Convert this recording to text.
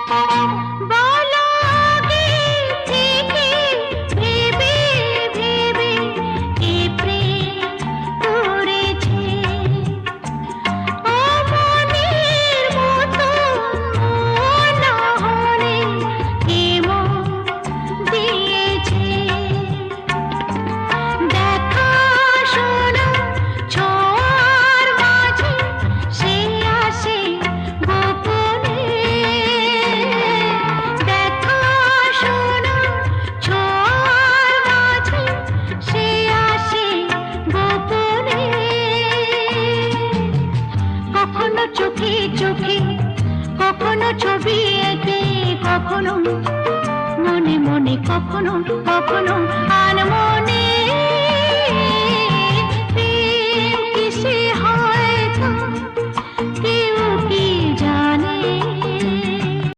বলো আগে থেকে ভেবে ভেবে কি প্রেম করেছে, ও মনের মতো না হলে কি মন দিয়েছে। দেখা শোনা ছোঁয়ার মাঝে সে আসে গোপনে, দেখা শোনা ছোঁয়ার মাঝে সে আসে গোপনে। কখনো চোখে চোখে, কখনো ছবি এঁকে, কখনো মনে মনে, কখনো কখনো আনমনে।